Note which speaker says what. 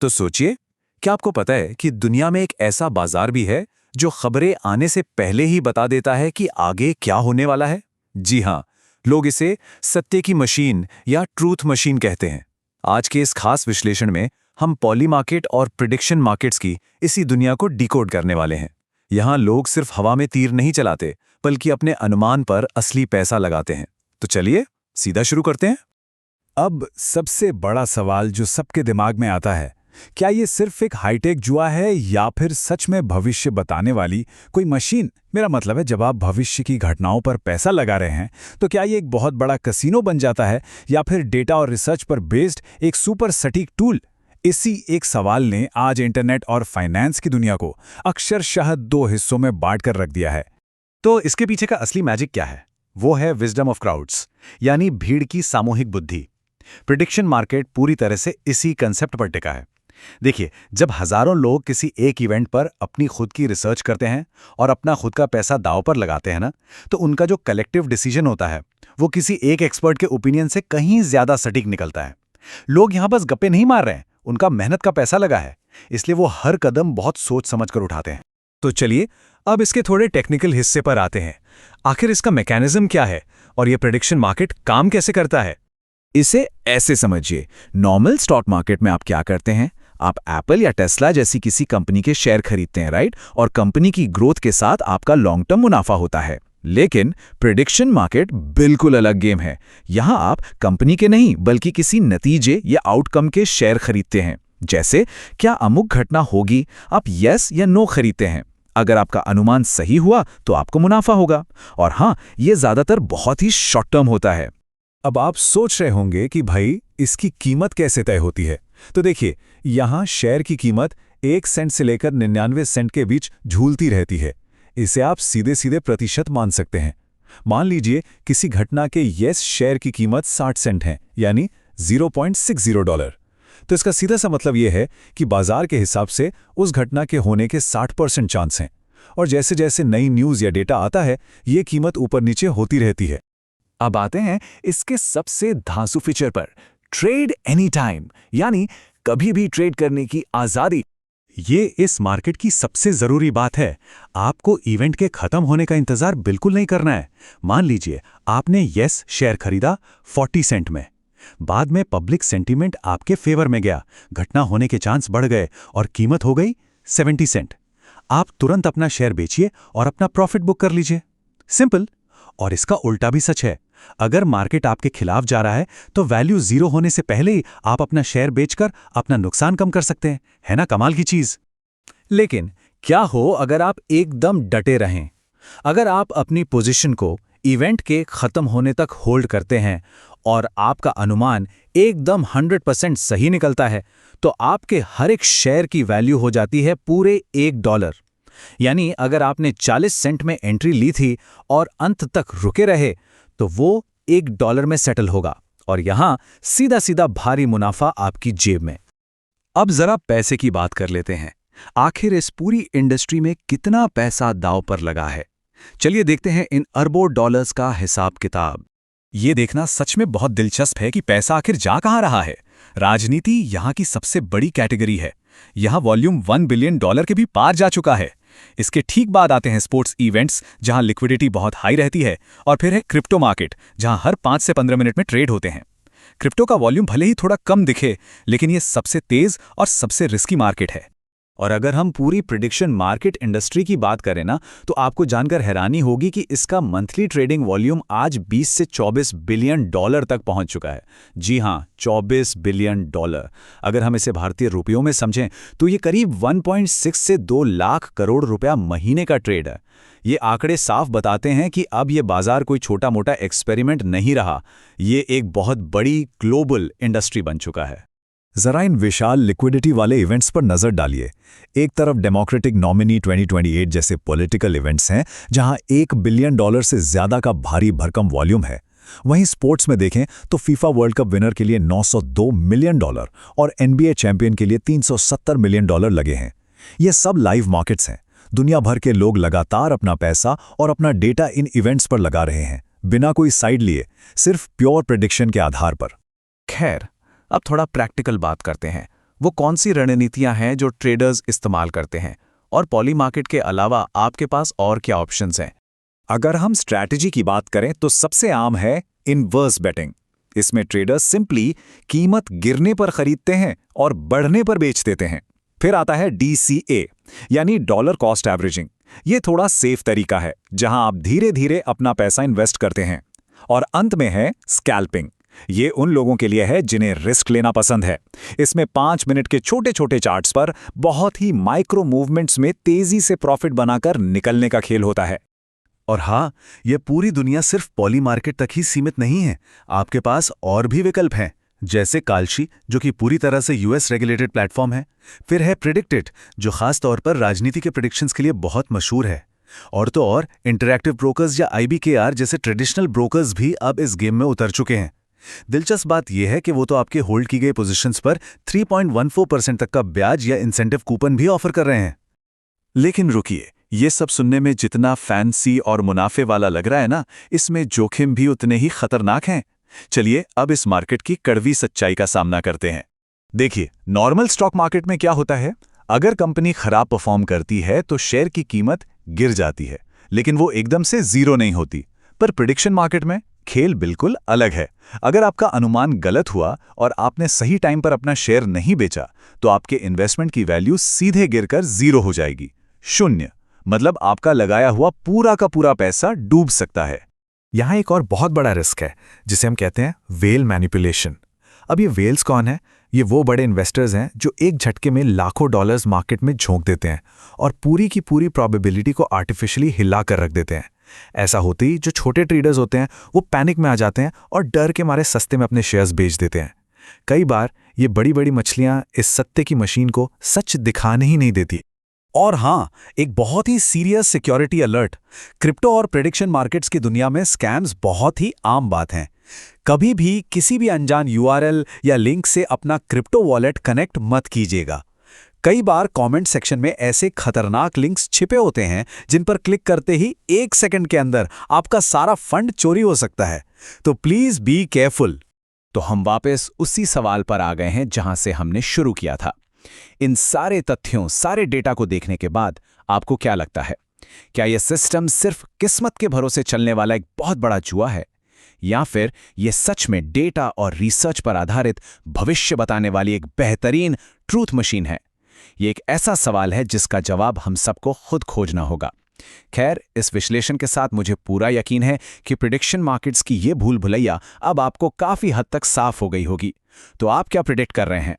Speaker 1: तो सोचिए, क्या आपको पता है कि दुनिया में एक ऐसा बाजार भी है जो खबरें आने से पहले ही बता देता है कि आगे क्या होने वाला है? जी हाँ, लोग इसे सत्य की मशीन या ट्रूथ मशीन कहते हैं। आज के इस खास विश्लेषण में हम पॉली मार्केट और प्रिडिक्शन मार्केट्स की इसी दुनिया को डिकोड करने वाले हैं। यहाँ लोग सिर्फ हवा में तीर नहीं चलाते, बल्कि अपने अनुमान पर असली पैसा लगाते हैं। तो चलिए सीधा शुरू करते हैं।
Speaker 2: अब सबसे बड़ा सवाल जो सबके दिमाग में आता है, क्या ये सिर्फ एक हाईटेक जुआ है या फिर सच में भविष्य बताने वाली कोई मशीन? मेरा मतलब है, जब आप भविष्य की घटनाओं पर पैसा लगा रहे हैं तो क्या ये एक बहुत बड़ा कसिनो बन जाता है या फिर डेटा और रिसर्च पर बेस्ड एक सुपर सटीक टूल? इसी एक सवाल ने आज इंटरनेट और फाइनेंस की दुनिया को अक्षरशः दो हिस्सों में बांट कर रख दिया है।
Speaker 1: तो इसके पीछे का असली मैजिक क्या है? वो है विजडम ऑफ क्राउड्स, यानी भीड़ की सामूहिक बुद्धि। प्रिडिक्शन मार्केट पूरी तरह से इसी कंसेप्ट पर टिका है। देखिए, जब हजारों लोग किसी एक इवेंट पर अपनी खुद की रिसर्च करते हैं और अपना खुद का पैसा दांव पर लगाते हैं ना, तो उनका जो कलेक्टिव डिसीजन होता है वो किसी एक एक्सपर्ट के ओपिनियन से कहीं ज्यादा सटीक निकलता है। लोग यहां बस गप्पे नहीं मार रहे हैं, उनका मेहनत का पैसा लगा है, इसलिए वो हर कदम बहुत सोच समझ कर उठाते हैं। तो चलिए अब इसके थोड़े टेक्निकल हिस्से पर आते हैं। आखिर इसका मैकेनिज्म क्या है और ये प्रेडिक्शन मार्केट काम कैसे करता है? इसे ऐसे समझिए, नॉर्मल स्टॉक मार्केट में आप क्या करते हैं? आप एप्पल या टेस्ला जैसी किसी कंपनी के शेयर खरीदते हैं, राइट? और कंपनी की ग्रोथ के साथ आपका लॉन्ग टर्म मुनाफा होता है। लेकिन प्रेडिक्शन मार्केट बिल्कुल अलग गेम है। यहां आप कंपनी के नहीं बल्कि किसी नतीजे या आउटकम के शेयर खरीदते हैं। जैसे क्या अमुक घटना होगी, आप यस या नो खरीदते हैं। अगर आपका अनुमान सही हुआ तो आपको मुनाफा होगा, और हाँ, ये ज्यादातर बहुत ही शॉर्ट टर्म होता है।
Speaker 2: अब आप सोच रहे होंगे कि भाई इसकी कीमत कैसे तय होती है? तो देखिए, यहाँ शेयर की कीमत 1 सेंट से लेकर 99 सेंट के बीच झूलती रहती है। इसे आप सीधे सीधे प्रतिशत मान सकते हैं। मान लीजिए किसी घटना के येस शेयर की कीमत 60 सेंट है, यानी $0.60। तो इसका सीधा सा मतलब यह है कि बाजार के हिसाब से उस घटना के होने के 60% चांस हैं, और जैसे जैसे नई न्यूज़ या डेटा आता है, ये कीमत ऊपर नीचे होती रहती है।
Speaker 1: अब आते हैं इसके सबसे धांसू फीचर पर, ट्रेड एनी टाइम, यानी कभी भी ट्रेड करने की आजादी। ये इस मार्केट की सबसे जरूरी बात है। आपको इवेंट के खत्म होने का इंतजार बिल्कुल नहीं करना है। मान लीजिए आपने येस शेयर खरीदा 40 सेंट में, बाद में पब्लिक सेंटीमेंट आपके फेवर में गया, घटना होने के चांस बढ़ गए और कीमत हो गई 70 सेंट। आप तुरंत अपना शेयर बेचिए और अपना प्रॉफिट बुक कर लीजिए। सिंपल। और इसका उल्टा भी सच है। अगर मार्केट आपके खिलाफ जा रहा है तो वैल्यू 0 होने से पहले ही आप अपना शेयर बेचकर अपना नुकसान कम कर सकते हैं। है ना कमाल की चीज? लेकिन क्या हो अगर आप एकदम डटे रहें? अगर आप अपनी पोजीशन को इवेंट के खत्म होने तक होल्ड करते हैं और आपका अनुमान एकदम 100% सही निकलता है, तो आपके हर एक शेयर की वैल्यू हो जाती है पूरे $1। यानी अगर आपने 40 सेंट में एंट्री ली थी और अंत तक रुके रहे, तो वो $1 में सेटल होगा, और यहां सीधा सीधा भारी मुनाफा आपकी जेब में। अब जरा पैसे की बात कर लेते हैं। आखिर इस पूरी इंडस्ट्री में कितना पैसा दांव पर लगा है? चलिए देखते हैं इन अरबों डॉलर्स का हिसाब किताब। ये देखना सच में बहुत दिलचस्प है कि पैसा आखिर जा कहां रहा है। राजनीति यहां की सबसे बड़ी कैटेगरी है। यहां वॉल्यूम $1 बिलियन के भी पार जा चुका है। इसके ठीक बाद आते हैं स्पोर्ट्स इवेंट्स, जहां लिक्विडिटी बहुत हाई रहती है, और फिर है क्रिप्टो मार्केट, जहां हर 5 से 15 मिनट में ट्रेड होते हैं। क्रिप्टो का वॉल्यूम भले ही थोड़ा कम दिखे, लेकिन यह सबसे तेज और सबसे रिस्की मार्केट है। और अगर हम पूरी प्रिडिक्शन मार्केट इंडस्ट्री की बात करें ना, तो आपको जानकर हैरानी होगी कि इसका मंथली ट्रेडिंग वॉल्यूम आज 20 से 24 बिलियन डॉलर तक पहुंच चुका है। जी हां, 24 बिलियन डॉलर। अगर हम इसे भारतीय रुपयों में समझें तो ये करीब 1.6 से 2 लाख करोड़ रुपया महीने का ट्रेड है। ये आंकड़े साफ बताते हैं कि अब ये बाजार कोई छोटा मोटा एक्सपेरिमेंट नहीं रहा, ये एक बहुत बड़ी ग्लोबल इंडस्ट्री बन चुका है।
Speaker 2: जरा इन विशाल लिक्विडिटी वाले इवेंट्स पर नजर डालिए। एक तरफ डेमोक्रेटिक नॉमिनी 2028 जैसे पॉलिटिकल इवेंट्स हैं, जहां $1 बिलियन से ज्यादा का भारी भरकम वॉल्यूम है। वहीं स्पोर्ट्स में देखें तो फीफा वर्ल्ड कप विनर के लिए $902 मिलियन और NBA चैंपियन के लिए $370 मिलियन लगे हैं। ये सब लाइव मार्केट्स हैं। दुनिया भर के लोग लगातार अपना पैसा और अपना डेटा इन इवेंट्स पर लगा रहे हैं, बिना कोई साइड लिए, सिर्फ प्योर प्रेडिक्शन के आधार पर।
Speaker 1: खैर, अब थोड़ा प्रैक्टिकल बात करते हैं। वो कौन सी रणनीतियां हैं जो ट्रेडर्स इस्तेमाल करते हैं, और पॉली मार्केट के अलावा आपके पास और क्या ऑप्शंस हैं?
Speaker 2: अगर हम स्ट्रैटेजी की बात करें तो सबसे आम है इनवर्स बेटिंग। इसमें ट्रेडर्स सिंपली कीमत गिरने पर खरीदते हैं और बढ़ने पर बेच देते हैं। फिर आता है DCA यानी डॉलर कॉस्ट एवरेजिंग। ये थोड़ा सेफ तरीका है जहां आप धीरे धीरे अपना पैसा इन्वेस्ट करते हैं। और अंत में है स्कैल्पिंग। ये उन लोगों के लिए है जिन्हें रिस्क लेना पसंद है। इसमें 5 मिनट के छोटे छोटे चार्ट्स पर बहुत ही माइक्रो मूवमेंट्स में तेजी से प्रॉफिट बनाकर निकलने का खेल होता है।
Speaker 1: और हाँ, ये पूरी दुनिया सिर्फ पॉली मार्केट तक ही सीमित नहीं है। आपके पास और भी विकल्प हैं, जैसे काल्शी, जो कि पूरी तरह से US रेगुलेटेड प्लेटफॉर्म है। फिर है प्रेडिक्टेड, जो खास तौर पर राजनीति के प्रेडिक्शंस के लिए बहुत मशहूर है। और तो और इंटरैक्टिव ब्रोकर्स या IBKR जैसे ट्रेडिशनल ब्रोकर्स भी अब इस गेम में उतर चुके हैं। दिलचस्प बात यह है कि वो तो आपके होल्ड की गई पोजीशंस पर 3.14% तक का ब्याज या इंसेंटिव कूपन भी ऑफर कर रहे हैं। लेकिन रुकिए, ये सब सुनने में जितना फैंसी और मुनाफे वाला लग रहा है ना, इसमें जोखिम भी उतने ही खतरनाक हैं। चलिए अब इस मार्केट की कड़वी सच्चाई का सामना करते हैं। देखिए, नॉर्मल स्टॉक मार्केट में क्या होता है, अगर कंपनी खराब परफॉर्म करती है तो शेयर की कीमत गिर जाती है, लेकिन वो एकदम से जीरो नहीं होती। पर प्रेडिक्शन मार्केट में खेल बिल्कुल अलग है। अगर आपका अनुमान गलत हुआ और आपने सही टाइम पर अपना शेयर नहीं बेचा, तो आपके इन्वेस्टमेंट की वैल्यू सीधे गिरकर जीरो हो जाएगी, शून्य। मतलब आपका लगाया हुआ पूरा का पूरा पैसा डूब सकता है।
Speaker 2: यहाँ एक और बहुत बड़ा रिस्क है जिसे हम कहते हैं वेल मैनिपुलेशन। अब ये वेल्स कौन है? ये वो बड़े इन्वेस्टर्स हैं जो एक झटके में लाखों डॉलर्स मार्केट में झोंक देते हैं और पूरी की पूरी प्रोबेबिलिटी को आर्टिफिशियली हिला कर रख देते हैं। ऐसा होते ही जो छोटे ट्रेडर्स होते हैं वो पैनिक में आ जाते हैं और डर के मारे सस्ते में अपने शेयर्स बेच देते हैं। कई बार ये बड़ी बड़ी मछलियां इस सत्ते की मशीन को सच दिखाने ही नहीं देती। और हाँ, एक बहुत ही सीरियस सिक्योरिटी अलर्ट, क्रिप्टो और प्रेडिक्शन मार्केट्स की दुनिया में स्कैम्स बहुत ही आम बात हैं। कभी भी किसी भी अनजान URL या लिंक से अपना क्रिप्टो वॉलेट कनेक्ट मत कीजिएगा। कई बार कमेंट सेक्शन में ऐसे खतरनाक लिंक्स छिपे होते हैं जिन पर क्लिक करते ही 1 सेकंड के अंदर आपका सारा फंड चोरी हो सकता है। तो प्लीज बी केयरफुल।
Speaker 1: तो हम वापस उसी सवाल पर आ गए हैं जहां से हमने शुरू किया था। इन सारे तथ्यों, सारे डेटा को देखने के बाद आपको क्या लगता है, क्या यह सिस्टम सिर्फ किस्मत के भरोसे चलने वाला एक बहुत बड़ा जुआ है, या फिर यह सच में डेटा और रिसर्च पर आधारित भविष्य बताने वाली एक बेहतरीन ट्रूथ मशीन है? ये एक ऐसा सवाल है जिसका जवाब हम सबको खुद खोजना होगा। खैर, इस विश्लेषण के साथ मुझे पूरा यकीन है कि प्रेडिक्शन मार्केट्स की ये भूल भुलैया अब आपको काफी हद तक साफ हो गई होगी। तो आप क्या प्रेडिक्ट कर रहे हैं?